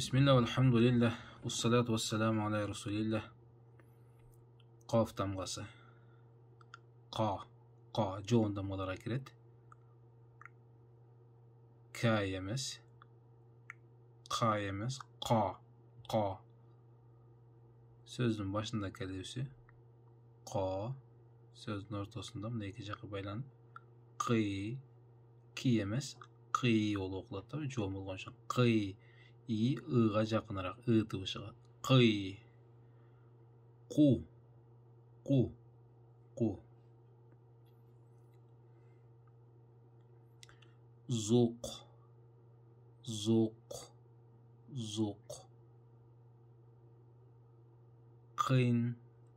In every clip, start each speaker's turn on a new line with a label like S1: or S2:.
S1: بسم الله والحمد لله والصلاة والسلام على رسول الله. Qaf damgası. Qa joğun damgalara kiret. Ka emas. Qa emas. Qa. Sözün başında kelimesi qa, sözün ortasında mı iki жаққа байланып ki emas, qi ol оқылады да, жоң болған үшін qi ға жақынырақ тыбы шығады. Qi qu zuq qin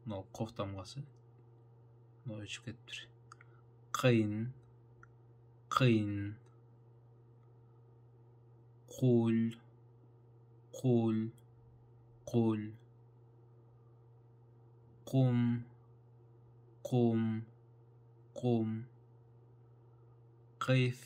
S1: мынау қоф дамғасы мынау өшіп кетіп тұр. Qin qul qum qif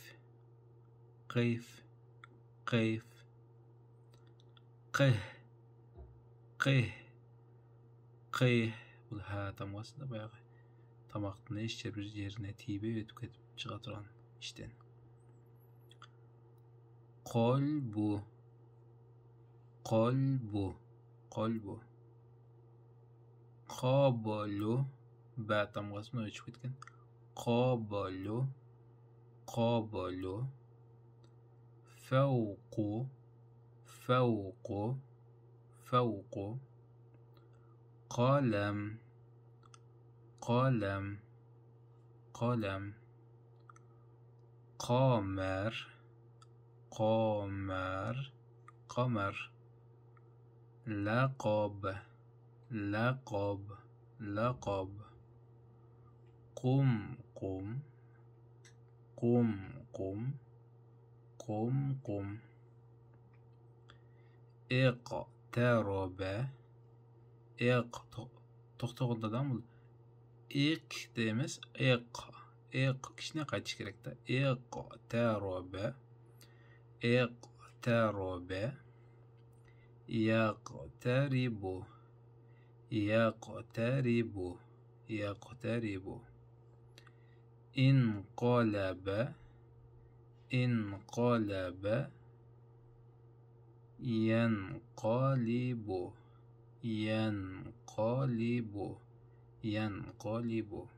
S1: qih. Бұл ха тамғасында баяғы тамақтың еш бір жеріне тибей өтіп кетіп шыға тұрған іштен. Қолбу қабылу бә тамғасына өтіп кеткен. Қабылу фауқу қалам қамар лақаб қум тоқтағанда да бұл иқ демес, иқ кішіне қайтыш керек та. Иқтароба яқтарибу инқалаба янқалибу.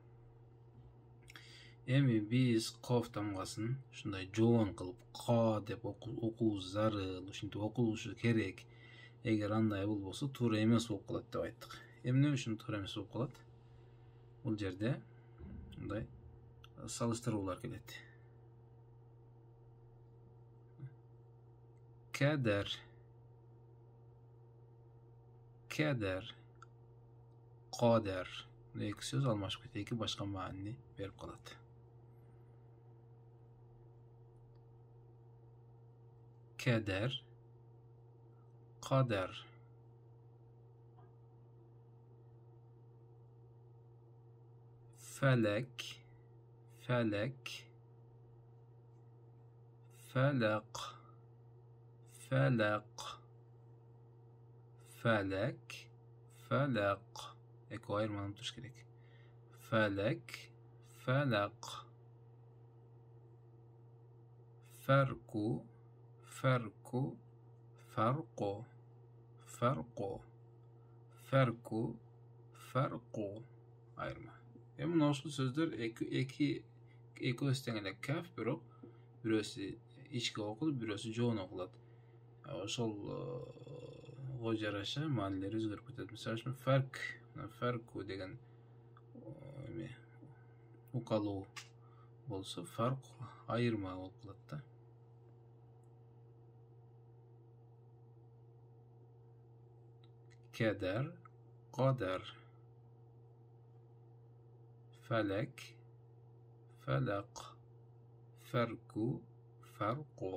S1: Эми биз қоф тамғасын шундай жоон кылып қа деп окуу зарыл, ушинтип окулушу керек. Эгер андай болбосо туура эмес болуп калат деп айттык. Эмне үчүн туура эмес болуп калат? Бул жерде мындай салыштыруулар келет. Кадар qader. Эки сөз алмашып кетет, эки башка маани берип калат. Kader qader falak Eko ayırmanım tuş gerek. Falak farku ayırma. Mына ушул сөздөр эки өстеңеле каф, бирок бирөөсү ичке окулуп, бирөөсү жоон окулат. Ошолго жараша маанилери өзгөрүп кетет. Мисалы үчүн фарку деген укалуу болсо, фарк айырма болуп калат да. Kader qader falak farku farqu